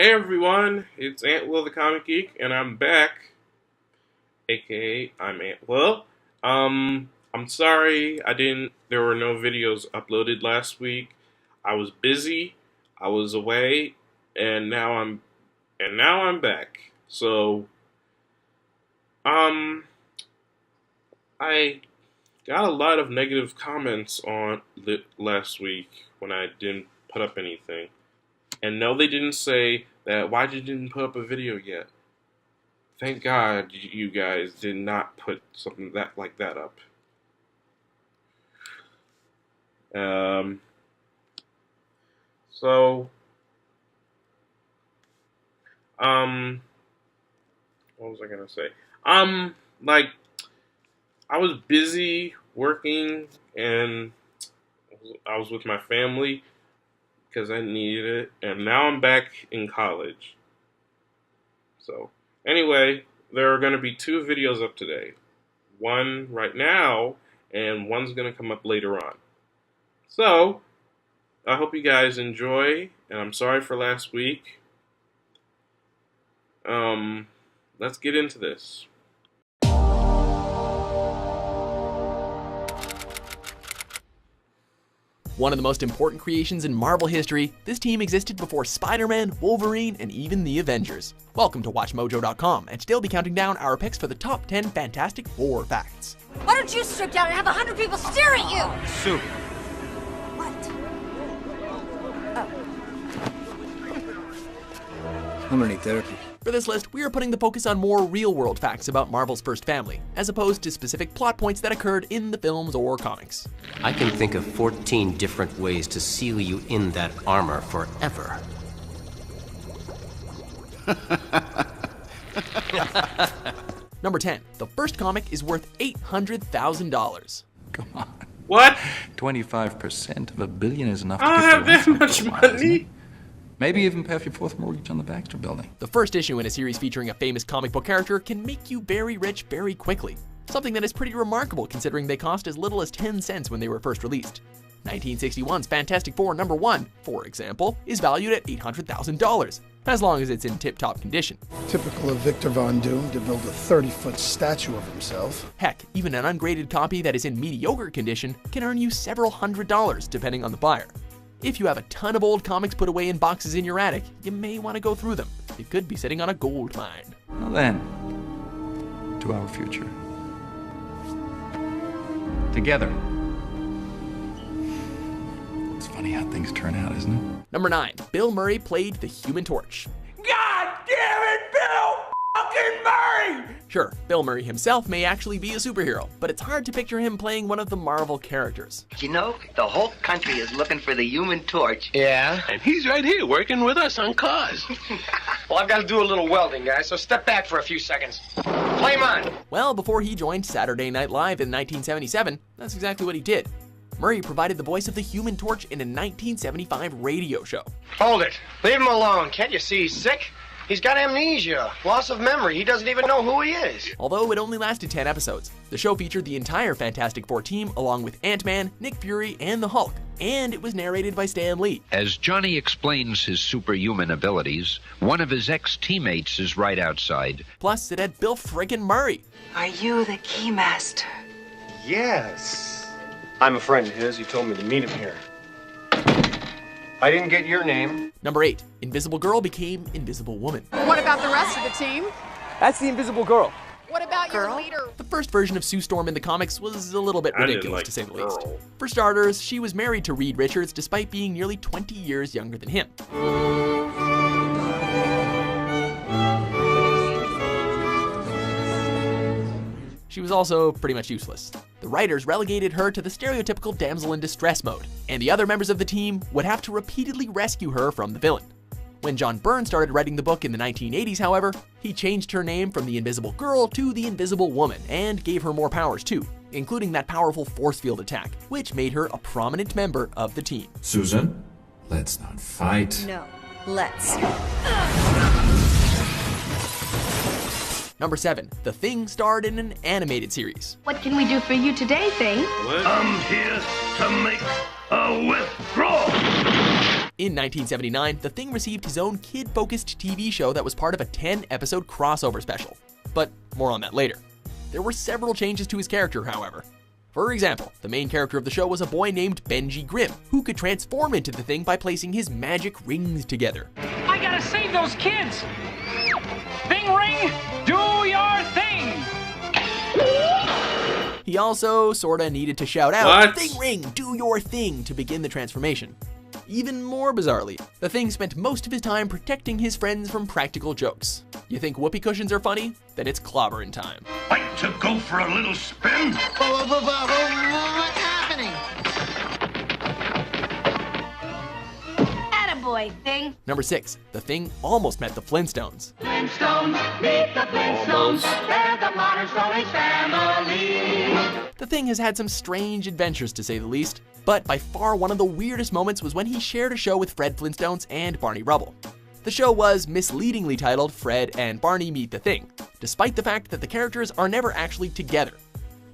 Hey everyone, it's Ant Will the Comic Geek, and I'm back. AKA, I'm Ant Will. I'm sorry there were no videos uploaded last week. I was busy, I was away, and now I'm back. So, I got a lot of negative comments on last week when I didn't put up anything. And no, they didn't say that, why you didn't put up a video yet? Thank God you guys did not put something like that up. What was I gonna say? I was busy working, and I was with my family because I needed it, and now I'm back in college. So, anyway, there are going to be 2 videos up today. One right now, and one's going to come up later on. So, I hope you guys enjoy, and I'm sorry for last week. Let's get into this. One of the most important creations in Marvel history, this team existed before Spider-Man, Wolverine, and even the Avengers. Welcome to WatchMojo.com, and today we'll be counting down our picks for the top 10 Fantastic Four facts. Why don't you strip down and have 100 people stare at you? Sue. What? I'm gonna need therapy. For this list, we are putting the focus on more real-world facts about Marvel's first family, as opposed to specific plot points that occurred in the films or comics. I can think of 14 different ways to seal you in that armor forever. Number 10. The first comic is worth $800,000. Come on. What? 25% of $1 billion is enough to I don't get have the that rent much for a while, isn't money. it? Maybe even pay off your 4th mortgage on the Baxter building. The first issue in a series featuring a famous comic book character can make you very rich very quickly. Something that is pretty remarkable considering they cost as little as 10 cents when they were first released. 1961's Fantastic Four #1, for example, is valued at $800,000, as long as it's in tip-top condition. Typical of Victor Von Doom to build a 30-foot statue of himself. Heck, even an ungraded copy that is in mediocre condition can earn you several $100s depending on the buyer. If you have a ton of old comics put away in boxes in your attic, you may want to go through them. You could be sitting on a gold mine. Well then, to our future. Together. It's funny how things turn out, isn't it? Number 9. Bill Murray played the Human Torch. God damn it, Bill fucking Murray! Sure, Bill Murray himself may actually be a superhero, but it's hard to picture him playing one of the Marvel characters. You know, the whole country is looking for the Human Torch. Yeah? And he's right here working with us on cars. Well, I've got to do a little welding, guys, so step back for a few seconds. Flame on! Well, before he joined Saturday Night Live in 1977, that's exactly what he did. Murray provided the voice of the Human Torch in a 1975 radio show. Hold it. Leave him alone. Can't you see he's sick? He's got amnesia, loss of memory. He doesn't even know who he is. Although it only lasted 10 episodes, the show featured the entire Fantastic Four team along with Ant-Man, Nick Fury, and the Hulk, and it was narrated by Stan Lee. As Johnny explains his superhuman abilities, one of his ex-teammates is right outside. Plus, it had Bill friggin' Murray. Are you the Keymaster? Yes. I'm a friend of his. He told me to meet him here. I didn't get your name. Number 8. Invisible Girl became Invisible Woman. What about the rest of the team? That's the Invisible Girl. What about your leader? The first version of Sue Storm in the comics was a little bit I didn't ridiculous, like to say the Girl. least. For starters, she was married to Reed Richards despite being nearly 20 years younger than him. She was also pretty much useless. The writers relegated her to the stereotypical damsel in distress mode, and the other members of the team would have to repeatedly rescue her from the villain. When John Byrne started writing the book in the 1980s, however, he changed her name from the Invisible Girl to the Invisible Woman, and gave her more powers too, including that powerful force field attack, which made her a prominent member of the team. Susan, let's not fight. No, let's. Number 7. The Thing starred in an animated series. What can we do for you today, Thing? I'm here to make a withdrawal. In 1979, The Thing received his own kid-focused TV show that was part of a 10-episode crossover special. But more on that later. There were several changes to his character, however. For example, the main character of the show was a boy named Benji Grimm, who could transform into the Thing by placing his magic rings together. I gotta save those kids! Thing ring, do your thing! He also sorta needed to shout out, What? "Thing ring, do your thing," to begin the transformation. Even more bizarrely, the Thing spent most of his time protecting his friends from practical jokes. You think whoopee cushions are funny? Then it's clobbering time. Like to go for a little spin? What's happening? Attaboy, Thing. Number 6, the Thing almost met the Flintstones. Flintstones, meet the Flintstones. They're the modern Stone Age family. The Thing has had some strange adventures, to say the least, but by far one of the weirdest moments was when he shared a show with Fred Flintstones and Barney Rubble. The show was misleadingly titled Fred and Barney Meet the Thing, despite the fact that the characters are never actually together.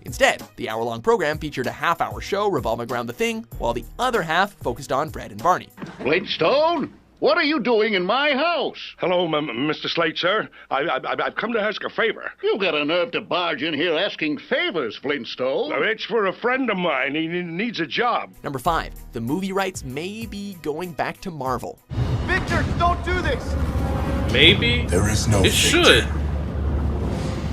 Instead, the hour-long program featured a half-hour show revolving around the Thing, while the other half focused on Fred and Barney. Flintstone, what are you doing in my house? Hello, Mr. Slate, sir. I've come to ask a favor. You got a nerve to barge in here asking favors, Flintstone. It's for a friend of mine. He needs a job. Number 5, the movie rights may be going back to Marvel. Victor, don't do this! Maybe? There is no It should.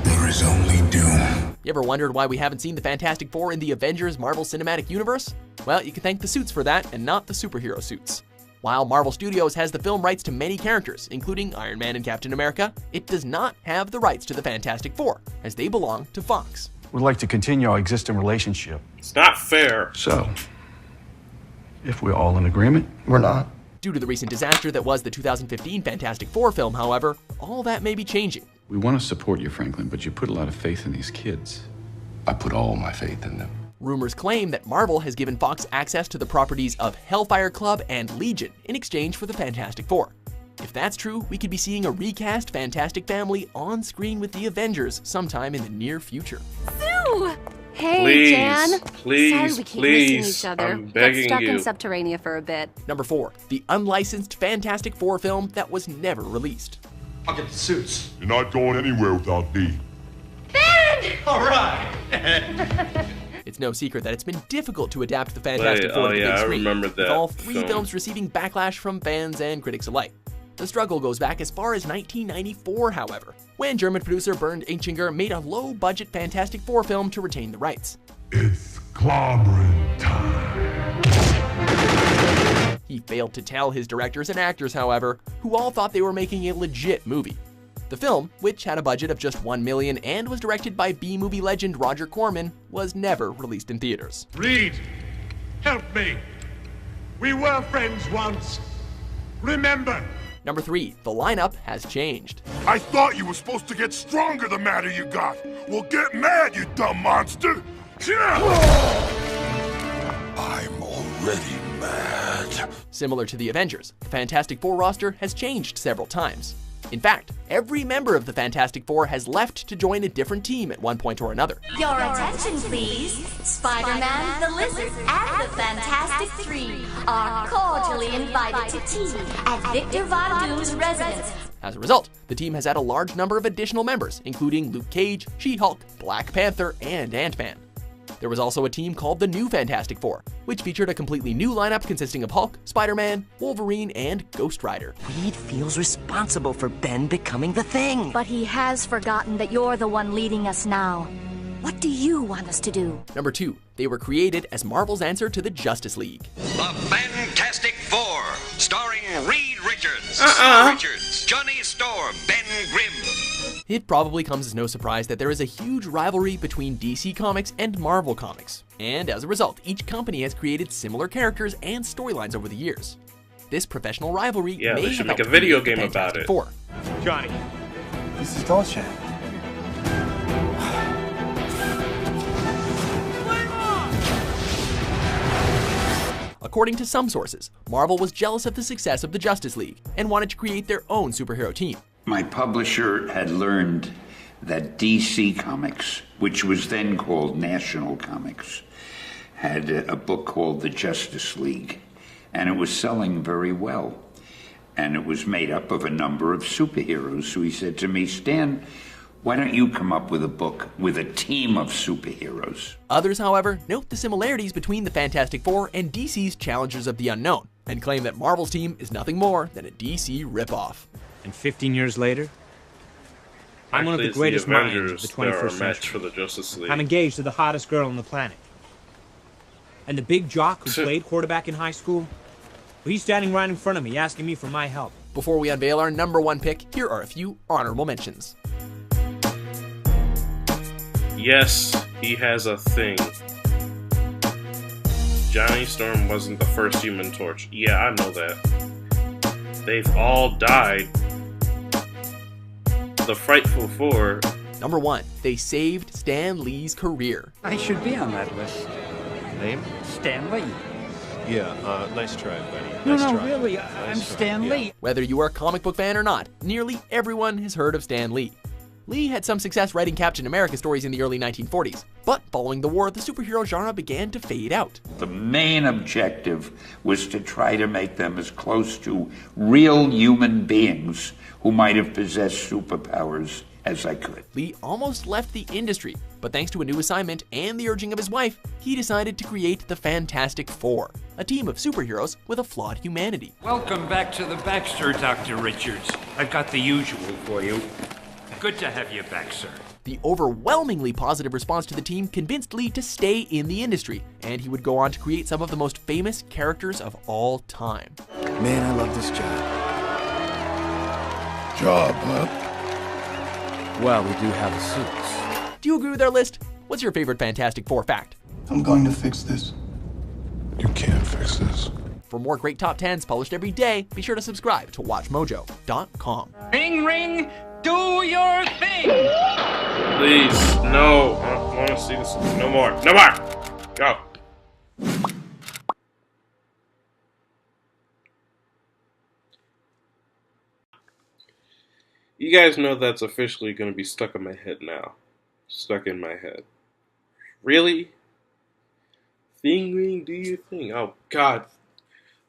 There is only doom. You ever wondered why we haven't seen the Fantastic Four in the Avengers Marvel Cinematic Universe? Well, you can thank the suits for that, and not the superhero suits. While Marvel Studios has the film rights to many characters, including Iron Man and Captain America, it does not have the rights to the Fantastic Four, as they belong to Fox. We'd like to continue our existing relationship. It's not fair. So, if we're all in agreement, We're not. Due to the recent disaster that was the 2015 Fantastic Four film, however, all that may be changing. We want to support you, Franklin, but you put a lot of faith in these kids. I put all my faith in them. Rumors claim that Marvel has given Fox access to the properties of Hellfire Club and Legion in exchange for the Fantastic Four. If that's true, we could be seeing a recast Fantastic Family on screen with the Avengers sometime in the near future. Sue! Hey, Please, Jan. please, Sorry we keep please. missing each other. I'm begging Got stuck you. in Subterranea for a bit. Number 4, the unlicensed Fantastic Four film that was never released. I'll get the suits. You're not going anywhere without me. Ben! All right. It's no secret that it's been difficult to adapt the Fantastic Four to the big I screen, remember with that all 3 film. films receiving backlash from fans and critics alike. The struggle goes back as far as 1994, however, when German producer Bernd Eichinger made a low-budget Fantastic Four film to retain the rights. It's clobbering time. He failed to tell his directors and actors, however, who all thought they were making a legit movie. The film, which had a budget of just $1 million and was directed by B-movie legend Roger Corman, was never released in theaters. Reed, help me. We were friends once. Remember. Number 3, the lineup has changed. I thought you were supposed to get stronger the madder you got. Well, get mad, you dumb monster. I'm already mad. Similar to the Avengers, the Fantastic Four roster has changed several times. In fact, every member of the Fantastic Four has left to join a different team at one point or another. Your attention, please. Spider-Man, the Lizard, and the Fantastic Three are cordially invited to tea at Victor Von Doom's residence. As a result, the team has had a large number of additional members, including Luke Cage, She-Hulk, Black Panther, and Ant-Man. There was also a team called the New Fantastic Four, which featured a completely new lineup consisting of Hulk, Spider-Man, Wolverine, and Ghost Rider. Reed feels responsible for Ben becoming the Thing. But he has forgotten that you're the one leading us now. What do you want us to do? Number 2, they were created as Marvel's answer to the Justice League. The Fantastic Four, starring Reed Richards, Sue Richards, Johnny Storm, Ben Grimm. It probably comes as no surprise that there is a huge rivalry between DC Comics and Marvel Comics, and as a result, each company has created similar characters and storylines over the years. This professional rivalry may they should have make a helped video create the game about Fantastic it. Four. Johnny, this is Dolce. According to some sources, Marvel was jealous of the success of the Justice League and wanted to create their own superhero team. My publisher had learned that DC Comics, which was then called National Comics, had a book called The Justice League and it was selling very well. And it was made up of a number of superheroes. So he said to me, Stan, why don't you come up with a book with a team of superheroes? Others, however, note the similarities between the Fantastic Four and DC's Challengers of the Unknown, and claim that Marvel's team is nothing more than a DC ripoff. And 15 years later, I'm one of the greatest minds of the 21st century. For the Justice League. I'm engaged to the hottest girl on the planet. And the big jock who played quarterback in high school, well, he's standing right in front of me asking me for my help. Before we unveil our #1 pick, here are a few honorable mentions. Yes, he has a thing. Johnny Storm wasn't the first Human Torch. Yeah, I know that. They've all died. The Frightful Four. #1, they saved Stan Lee's career. I should be on that list. Name? Stan Lee. Yeah, nice try, buddy. No, nice no, try. really, Nice I'm try. Stan Yeah. Lee. Whether you are a comic book fan or not, nearly everyone has heard of Stan Lee. Lee had some success writing Captain America stories in the early 1940s, but following the war, the superhero genre began to fade out. The main objective was to try to make them as close to real human beings who might have possessed superpowers as I could. Lee almost left the industry, but thanks to a new assignment and the urging of his wife, he decided to create the Fantastic Four, a team of superheroes with a flawed humanity. Welcome back to the Baxter, Dr. Richards. I've got the usual for you. Good to have you back, sir. The overwhelmingly positive response to the team convinced Lee to stay in the industry, and he would go on to create some of the most famous characters of all time. Man, I love this job. Job, huh? Well, we do have the suits. Do you agree with our list? What's your favorite Fantastic Four fact? I'm going to fix this. You can't fix this. For more great top 10s published every day, be sure to subscribe to WatchMojo.com. Ring, ring, do your thing! Please, no. I don't want to see this. No more. No more! Go. You guys know that's officially going to be stuck in my head now. Stuck in my head. Really? Thing ring, do your thing. Oh, God.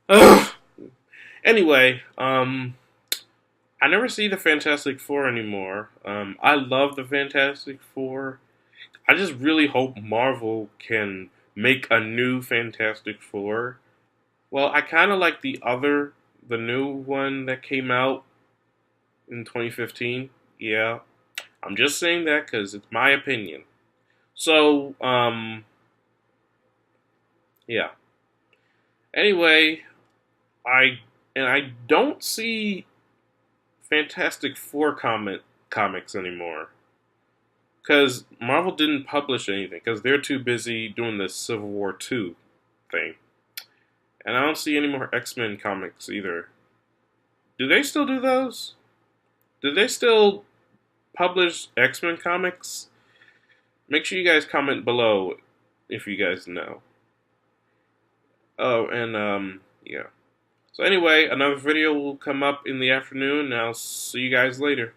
Ugh. Anyway, I never see the Fantastic Four anymore. I love the Fantastic Four. I just really hope Marvel can make a new Fantastic Four. Well, I kind of like the new one that came out in 2015. Yeah, I'm just saying that because it's my opinion. So, yeah. Anyway, I don't see Fantastic Four comics anymore, because Marvel didn't publish anything because they're too busy doing the Civil War II thing, and I don't see any more X-Men comics either. Do they still do those? Do they still publish X-Men comics? Make sure you guys comment below if you guys know. Oh, and yeah. So anyway, another video will come up in the afternoon, and I'll see you guys later.